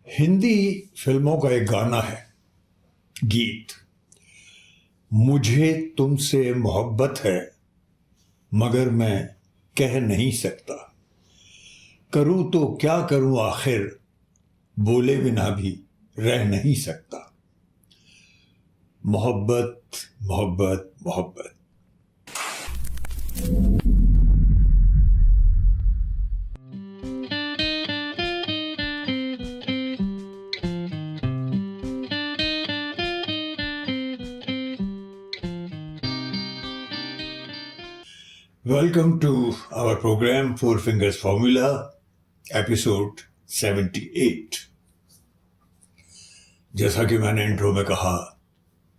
हिंदी फिल्मों का एक गाना है, गीत। मुझे तुमसे मोहब्बत है मगर मैं कह नहीं सकता, करूं तो क्या करूं आखिर, बोले बिना भी रह नहीं सकता। मोहब्बत मोहब्बत मोहब्बत। Welcome to our program Four Fingers Formula, episode 78। जैसा कि मैंने इंट्रो में कहा,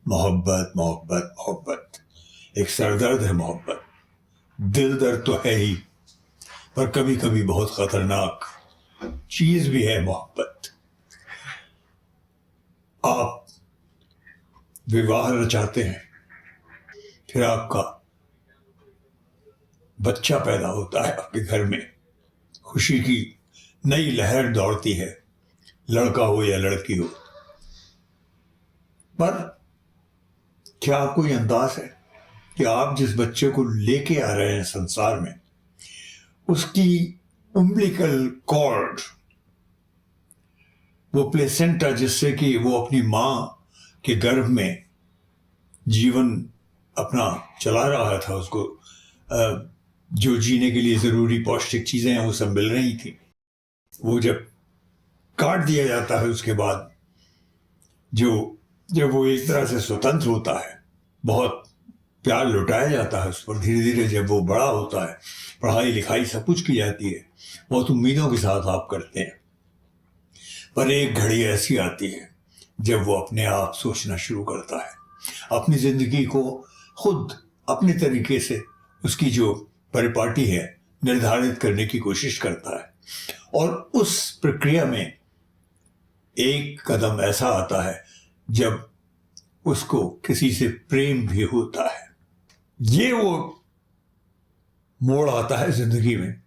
मोहब्बत मोहब्बत मोहब्बत। एक सरदर्द है मोहब्बत, दिल दर्द तो है ही, पर कभी कभी बहुत खतरनाक चीज भी है मोहब्बत। आप विवाह रचाते हैं, फिर आपका बच्चा पैदा होता है, आपके घर में खुशी की नई लहर दौड़ती है, लड़का हो या लड़की हो। पर क्या कोई अंदाज है कि आप जिस बच्चे को लेके आ रहे हैं संसार में, उसकी उम्बिलिकल कॉर्ड, वो प्लेसेंटा जिससे कि वो अपनी माँ के गर्भ में जीवन अपना चला रहा था, उसको जो जीने के लिए जरूरी पौष्टिक चीजें हैं वो सब मिल रही थी, वो जब काट दिया जाता है उसके बाद जब वो एक तरह से स्वतंत्र होता है, बहुत प्यार लुटाया जाता है उस पर। धीरे धीरे जब वो बड़ा होता है, पढ़ाई लिखाई सब कुछ की जाती है, बहुत उम्मीदों के साथ आप करते हैं। पर एक घड़ी ऐसी आती है जब वो अपने आप सोचना शुरू करता है, अपनी जिंदगी को खुद अपने तरीके से उसकी जो परिपाटी है निर्धारित करने की कोशिश करता है। और उस प्रक्रिया में एक कदम ऐसा आता है जब उसको किसी से प्रेम भी होता है। ये वो मोड़ आता है जिंदगी में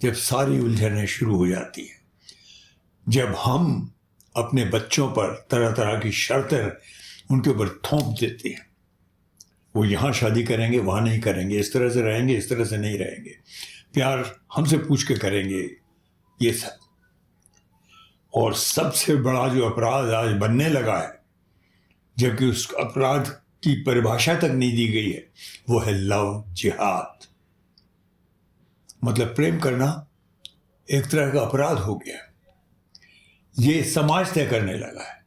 जब सारी उलझनें शुरू हो जाती हैं, जब हम अपने बच्चों पर तरह तरह की शर्तें उनके ऊपर थोप देते हैं। वो यहाँ शादी करेंगे, वहाँ नहीं करेंगे, इस तरह से रहेंगे, इस तरह से नहीं रहेंगे, प्यार हमसे पूछ के करेंगे, ये सब। और सबसे बड़ा जो अपराध आज बनने लगा है, जबकि उस अपराध की परिभाषा तक नहीं दी गई है, वो है लव जिहाद। मतलब प्रेम करना एक तरह का अपराध हो गया, ये समाज तय करने लगा है।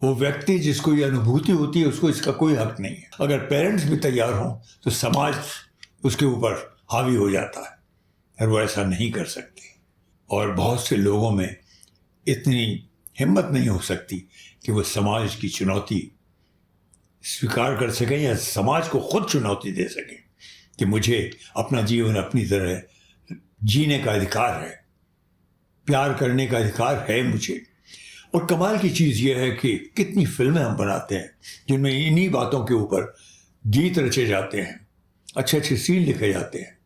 वो व्यक्ति जिसको ये अनुभूति होती है उसको इसका कोई हक नहीं है। अगर पेरेंट्स भी तैयार हों तो समाज उसके ऊपर हावी हो जाता है, और वो ऐसा नहीं कर सकते। और बहुत से लोगों में इतनी हिम्मत नहीं हो सकती कि वो समाज की चुनौती स्वीकार कर सकें या समाज को खुद चुनौती दे सकें कि मुझे अपना जीवन अपनी तरह जीने का अधिकार है, प्यार करने का अधिकार है मुझे। और कमाल की चीज़ यह है कि कितनी फिल्में हम बनाते हैं जिनमें इन्हीं बातों के ऊपर गीत रचे जाते हैं, अच्छे अच्छे सीन लिखे जाते हैं,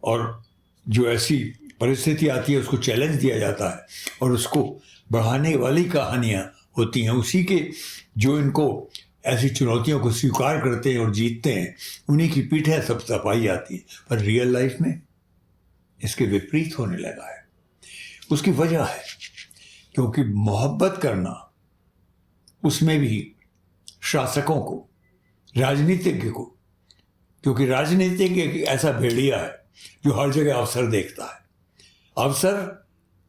और जो ऐसी परिस्थिति आती है उसको चैलेंज दिया जाता है और उसको बढ़ाने वाली कहानियाँ होती हैं। उसी के जो इनको ऐसी चुनौतियों को स्वीकार करते हैं और जीतते हैं, उन्हीं की पीठें सब तपाई जाती है। पर रियल लाइफ में इसके विपरीत होने लगा है। उसकी वजह है क्योंकि मोहब्बत करना, उसमें भी शासकों को, राजनीतिज्ञ को, क्योंकि राजनीतिज्ञ एक ऐसा भेड़िया है जो हर जगह अवसर देखता है। अवसर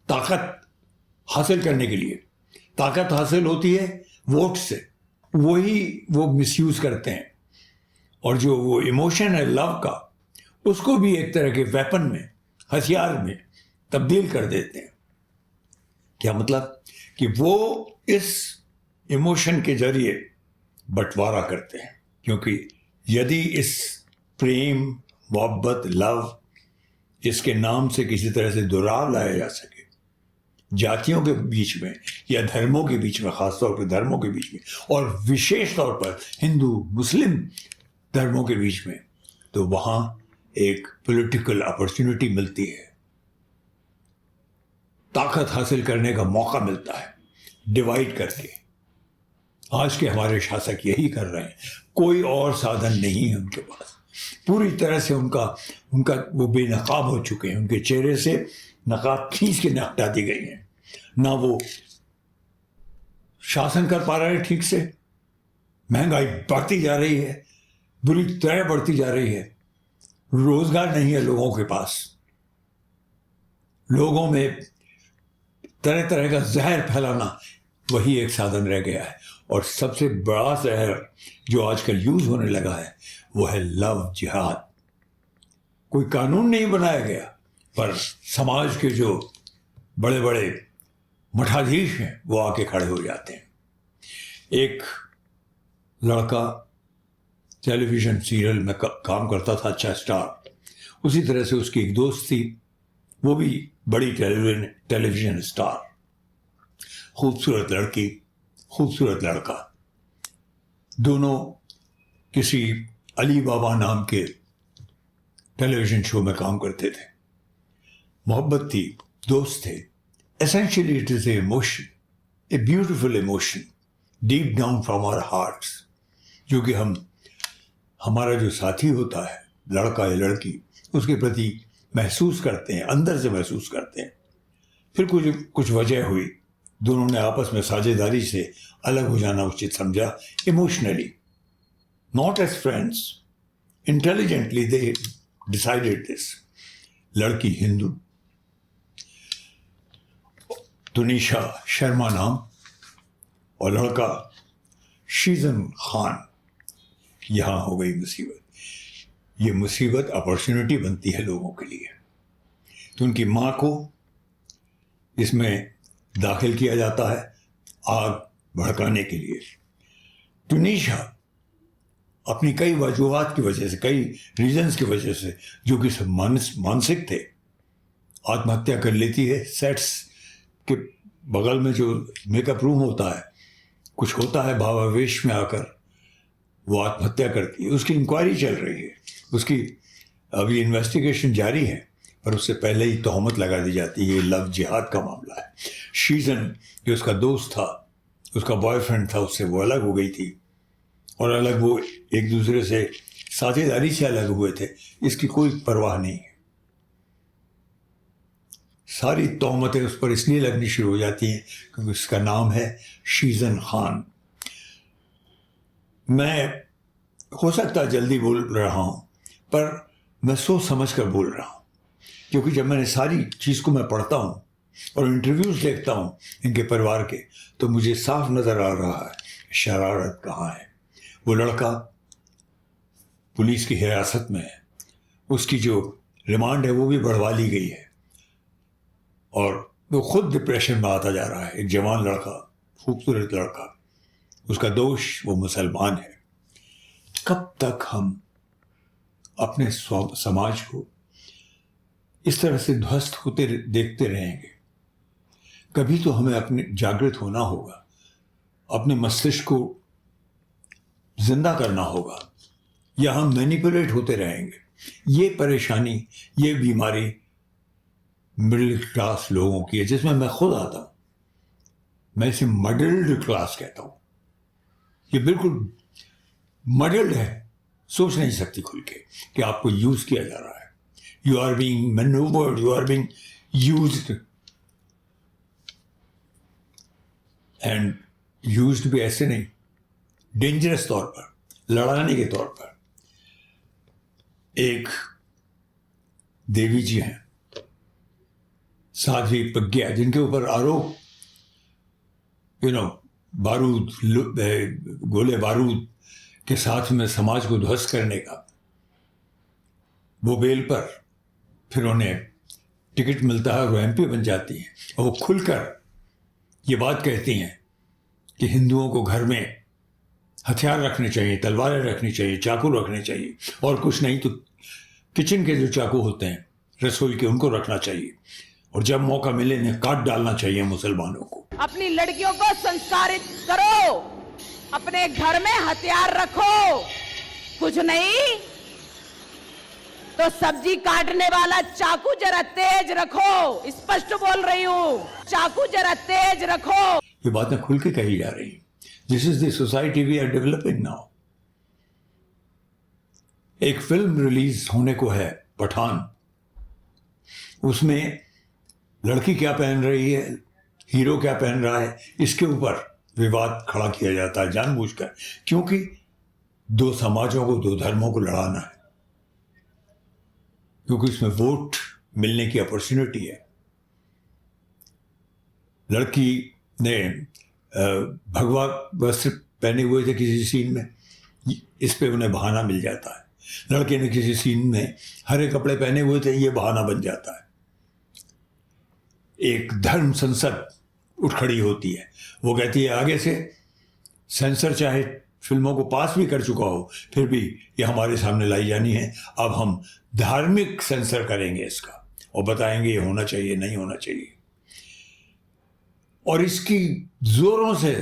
ताकत हासिल करने के लिए, ताकत हासिल होती है वोट से, वही वो मिसयूज करते हैं। और जो वो इमोशन है लव का, उसको भी एक तरह के वेपन में, हथियार में तब्दील कर देते हैं। क्या मतलब कि वो इस इमोशन के जरिए बंटवारा करते हैं। क्योंकि यदि इस प्रेम, मोहब्बत, लव, इसके नाम से किसी तरह से दुराव लाया जा सके जातियों के बीच में या धर्मों के बीच में, खासतौर पर धर्मों के बीच में, और विशेष तौर पर हिंदू मुस्लिम धर्मों के बीच में, तो वहाँ एक पॉलिटिकल अपॉर्चुनिटी मिलती है। ताकत हासिल करने का मौका मिलता है, डिवाइड करके। आज के हमारे शासक यही कर रहे हैं, कोई और साधन नहीं है उनके पास। पूरी तरह से उनका वो बेनकाब हो चुके हैं, उनके चेहरे से नकाब खींच के हटा दी गई है। ना वो शासन कर पा रहे हैं ठीक से, महंगाई बढ़ती जा रही है, बुरी तरह बढ़ती जा रही है, रोजगार नहीं है लोगों के पास, लोगों में तरह तरह का जहर फैलाना वही एक साधन रह गया है। और सबसे बड़ा जहर जो आजकल यूज होने लगा है वो है लव जिहाद। कोई कानून नहीं बनाया गया, पर समाज के जो बड़े बड़े मठाधीश हैं वो आके खड़े हो जाते हैं। एक लड़का टेलीविजन सीरियल में काम करता था, अच्छा स्टार, उसी तरह से उसकी एक दोस्त थी, वो भी बड़ी टेलीविजन स्टार, खूबसूरत लड़की, खूबसूरत लड़का, दोनों किसी अली बाबा नाम के टेलीविजन शो में काम करते थे। मोहब्बत थी, दोस्त थे। Essentially it is a emotion, a beautiful emotion deep down from our hearts, जो कि हमारा जो साथी होता है, लड़का या लड़की, उसके प्रति महसूस करते हैं, अंदर से महसूस करते हैं। फिर कुछ वजह हुई, दोनों ने आपस में साझेदारी से अलग हो जाना उचित समझा, emotionally, not as friends, intelligently they decided this. लड़की हिंदू, तुनिशा शर्मा नाम, और लड़का शीजन खान। यहाँ हो गई मुसीबत। ये मुसीबत अपॉर्चुनिटी बनती है लोगों के लिए। तो उनकी माँ को इसमें दाखिल किया जाता है आग भड़काने के लिए। तुनिशा अपनी कई वजूहात की वजह से, कई रीजंस की वजह से, जो कि सब मानसिक थे, आत्महत्या कर लेती है। सेट्स के बगल में जो मेकअप रूम होता है, कुछ होता है, भावावेश में आकर वो आत्महत्या करती है। उसकी इंक्वायरी चल रही है, उसकी अभी इन्वेस्टिगेशन जारी है, पर उससे पहले ही तोहमत लगा दी जाती है। ये लव जिहाद का मामला है। शीजन जो उसका दोस्त था, उसका बॉयफ्रेंड था, उससे वो अलग हो गई थी, और अलग वो एक दूसरे से साझेदारी से अलग हुए थे, इसकी कोई परवाह नहीं है। सारी तोहमतें उस पर इसलिए लगनी शुरू हो जाती हैं क्योंकि उसका नाम है शीजन खान। मैं हो सकता है जल्दी बोल रहा हूँ, पर मैं सोच समझ कर बोल रहा हूँ, क्योंकि जब मैंने सारी चीज़ को मैं पढ़ता हूँ और इंटरव्यूज़ देखता हूँ इनके परिवार के, तो मुझे साफ नज़र आ रहा है शरारत कहाँ है। वो लड़का पुलिस की हिरासत में है, उसकी जो रिमांड है वो भी बढ़वा ली गई है, और वो खुद डिप्रेशन में आता जा रहा है। एक जवान लड़का, खूबसूरत लड़का, उसका दोष वो मुसलमान है। कब तक हम अपने समाज को इस तरह से ध्वस्त होते देखते रहेंगे? कभी तो हमें अपने जागृत होना होगा, अपने मस्तिष्क को जिंदा करना होगा, या हम मैनिपुलेट होते रहेंगे। ये परेशानी, ये बीमारी मिडिल क्लास लोगों की है, जिसमें मैं खुद आता हूँ। मैं इसे मडल्ड क्लास कहता हूँ। ये बिल्कुल मडल्ड है, सोच नहीं सकती खुल के कि आपको यूज किया जा रहा है। You are being manoeuvred, you are being used, and used भी ऐसे नहीं, डेंजरस तौर पर, लड़ाने के तौर पर। एक देवी जी हैं, साध्वी प्रज्ञा, जिनके ऊपर आरोप बारूद, गोले बारूद के साथ में समाज को ध्वस्त करने का, वो बेल पर, फिर उन्हें टिकट मिलता है और वो एमपी बन जाती हैं, और वो खुलकर ये बात कहती हैं कि हिंदुओं को घर में हथियार रखने चाहिए, तलवारें रखनी चाहिए, चाकू रखने चाहिए, और कुछ नहीं तो किचन के जो चाकू होते हैं रसोई के, उनको रखना चाहिए, और जब मौका मिले इन्हें काट डालना चाहिए मुसलमानों को। अपनी लड़कियों को संस्कारित करो, अपने घर में हथियार रखो, कुछ नहीं तो सब्जी काटने वाला चाकू जरा तेज रखो। स्पष्ट बोल रही हूँ, चाकू जरा तेज रखो। ये बातें खुल के कही जा रही हैं। This is the society we are developing now. एक फिल्म रिलीज होने को है, पठान। उसमें लड़की क्या पहन रही है, हीरो क्या पहन रहा है, इसके ऊपर विवाद खड़ा किया जाता है जानबूझकर, क्योंकि दो समाजों को, दो धर्मों को लड़ाना है, क्योंकि इसमें वोट मिलने की अपॉर्चुनिटी है। लड़की ने भगवा वस्त्र पहने हुए थे किसी सीन में, इस पे उन्हें बहाना मिल जाता है। लड़के ने किसी सीन में हरे कपड़े पहने हुए थे, ये बहाना बन जाता है। एक धर्म संसद उठ खड़ी होती है, वो कहती है आगे से सेंसर चाहे फिल्मों को पास भी कर चुका हो, फिर भी ये हमारे सामने लाई जानी है। अब हम धार्मिक सेंसर करेंगे इसका और बताएंगे ये होना चाहिए, नहीं होना चाहिए। और इसकी जोरों से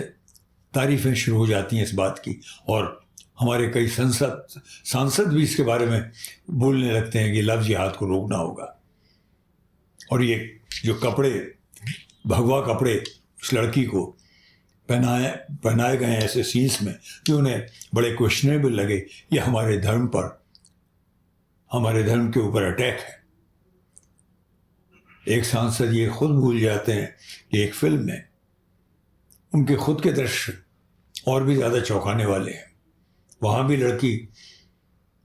तारीफें शुरू हो जाती हैं इस बात की, और हमारे कई सांसद भी इसके बारे में बोलने लगते हैं कि लव जिहाद को रोकना होगा। और ये जो कपड़े, भगवा कपड़े उस लड़की को पहनाए गए हैं ऐसे सीन्स में कि उन्हें बड़े क्वेश्चनेबल लगे, ये हमारे धर्म पर, हमारे धर्म के ऊपर अटैक है। एक सांसद ये खुद भूल जाते हैं कि एक फिल्म में उनके खुद के दृश्य और भी ज़्यादा चौंकाने वाले हैं। वहाँ भी लड़की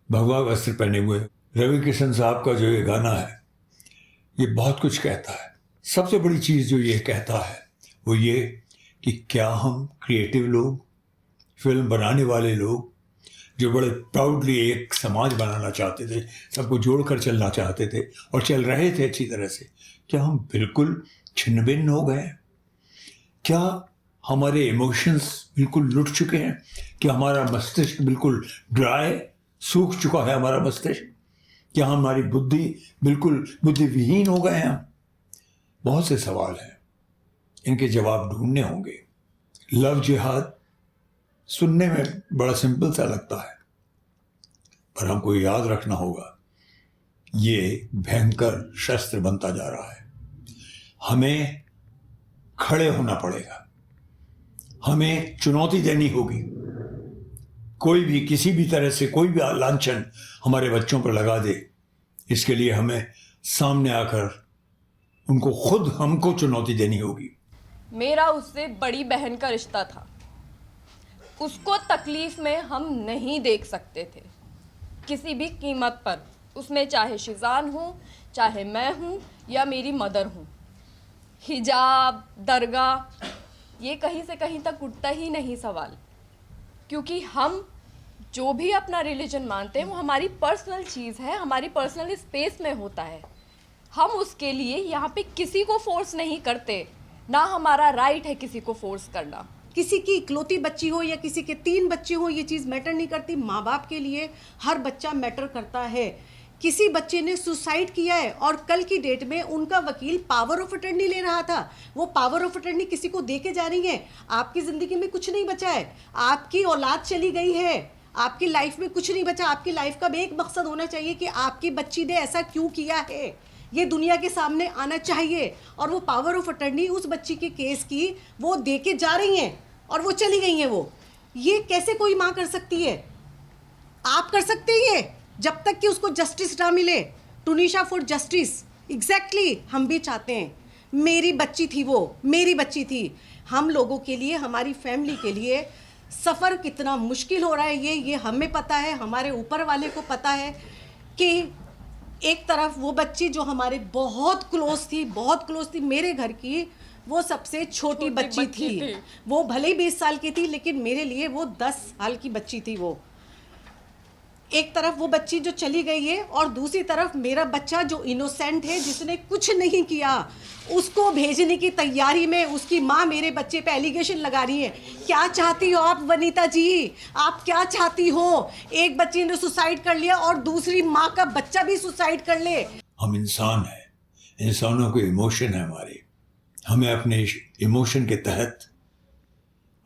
भगवा वस्त्र पहने हुए, रवि किशन साहब का जो ये गाना है, ये बहुत कुछ कहता है। सबसे बड़ी चीज़ जो ये कहता है वो ये कि क्या हम क्रिएटिव लोग, फिल्म बनाने वाले लोग, जो बड़े प्राउडली एक समाज बनाना चाहते थे, सबको जोड़कर चलना चाहते थे और चल रहे थे अच्छी तरह से, क्या हम बिल्कुल छिन्न भिन्न हो गए? क्या हमारे इमोशंस बिल्कुल लुट चुके हैं? क्या हमारा मस्तिष्क बिल्कुल ड्राई, सूख चुका है हमारा मस्तिष्क? क्या हमारी बुद्धि बिल्कुल बुद्धिविहीन हो गए हैं? बहुत से सवाल हैं, इनके जवाब ढूंढने होंगे। लव जिहाद सुनने में बड़ा सिंपल सा लगता है, पर हमको याद रखना होगा ये भयंकर शस्त्र बनता जा रहा है। हमें खड़े होना पड़ेगा, हमें चुनौती देनी होगी। कोई भी किसी भी तरह से कोई भी लांछन हमारे बच्चों पर लगा दे, इसके लिए हमें सामने आकर उनको खुद हमको चुनौती देनी होगी। मेरा उससे बड़ी बहन का रिश्ता था, उसको तकलीफ में हम नहीं देख सकते थे किसी भी कीमत पर, उसमें चाहे शिजान हो, चाहे मैं हूँ या मेरी मदर हूँ। हिजाब, दरगाह, ये कहीं से कहीं तक उठता ही नहीं सवाल, क्योंकि हम जो भी अपना रिलीजन मानते हैं वो हमारी पर्सनल चीज़ है, हमारी पर्सनल स्पेस में होता है। हम उसके लिए यहाँ पे किसी को फोर्स नहीं करते, ना हमारा राइट है किसी को फोर्स करना। किसी की इकलौती बच्ची हो या किसी के 3 बच्चे हो, ये चीज़ मैटर नहीं करती। माँ बाप के लिए हर बच्चा मैटर करता है। किसी बच्चे ने सुसाइड किया है और कल की डेट में उनका वकील पावर ऑफ अटर्नी ले रहा था, वो पावर ऑफ अटर्नी किसी को दे के जा रही है। आपकी ज़िंदगी में कुछ नहीं बचा है, आपकी औलाद चली गई है, आपकी लाइफ में कुछ नहीं बचा। आपकी लाइफ का भी एक मकसद होना चाहिए कि आपकी बच्ची ने ऐसा क्यों किया है, ये दुनिया के सामने आना चाहिए। और वो पावर ऑफ अटर्नी उस बच्ची के केस की वो दे के जा रही हैं और वो चली गई हैं। वो ये कैसे कोई माँ कर सकती है? आप कर सकते हैं जब तक कि उसको जस्टिस ना मिले। टुनीशा फॉर जस्टिस, एग्जैक्टली हम भी चाहते हैं। मेरी बच्ची थी, वो मेरी बच्ची थी। हम लोगों के लिए, हमारी फैमिली के लिए सफ़र कितना मुश्किल हो रहा है ये हमें पता है, हमारे ऊपर वाले को पता है कि एक तरफ वो बच्ची जो हमारे बहुत क्लोज थी मेरे घर की, वो सबसे छोटी बच्ची थी। वो भले ही 20 साल की थी, लेकिन मेरे लिए वो 10 साल की बच्ची थी। वो एक तरफ वो बच्ची जो चली गई है और दूसरी तरफ मेरा बच्चा जो इनोसेंट है, जिसने कुछ नहीं किया, उसको भेजने की तैयारी में उसकी माँ मेरे बच्चे पे एलिगेशन लगा रही है। क्या चाहती हो आप वनीता जी? आप क्या चाहती हो? एक बच्ची ने सुसाइड कर लिया और दूसरी माँ का बच्चा भी सुसाइड कर ले। हम इंसान हैं, इंसानों के इमोशन है हमारे। हमें अपने इमोशन के तहत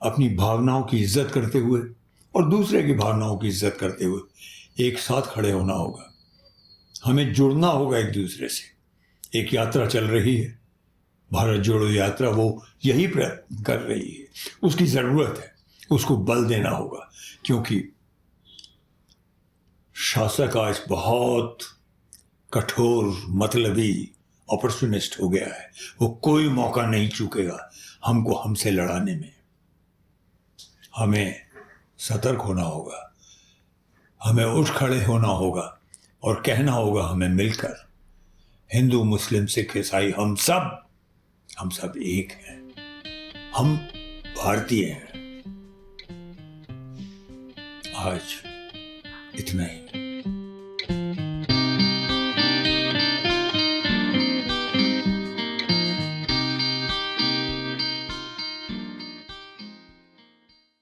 अपनी भावनाओं की इज्जत करते हुए और दूसरे की भावनाओं की इज्जत करते हुए एक साथ खड़े होना होगा। हमें जुड़ना होगा एक दूसरे से। एक यात्रा चल रही है, भारत जोड़ो यात्रा, वो यही प्रयत्न कर रही है। उसकी ज़रूरत है, उसको बल देना होगा, क्योंकि शासक आज बहुत कठोर, मतलबी, अपॉर्चुनिस्ट हो गया है। वो कोई मौका नहीं चूकेगा हमको हमसे लड़ाने में। हमें सतर्क होना होगा, हमें उठ खड़े होना होगा और कहना होगा हमें मिलकर, हिंदू, मुस्लिम, सिख, ईसाई, हम सब एक हैं, हम भारतीय हैं। आज इतना ही।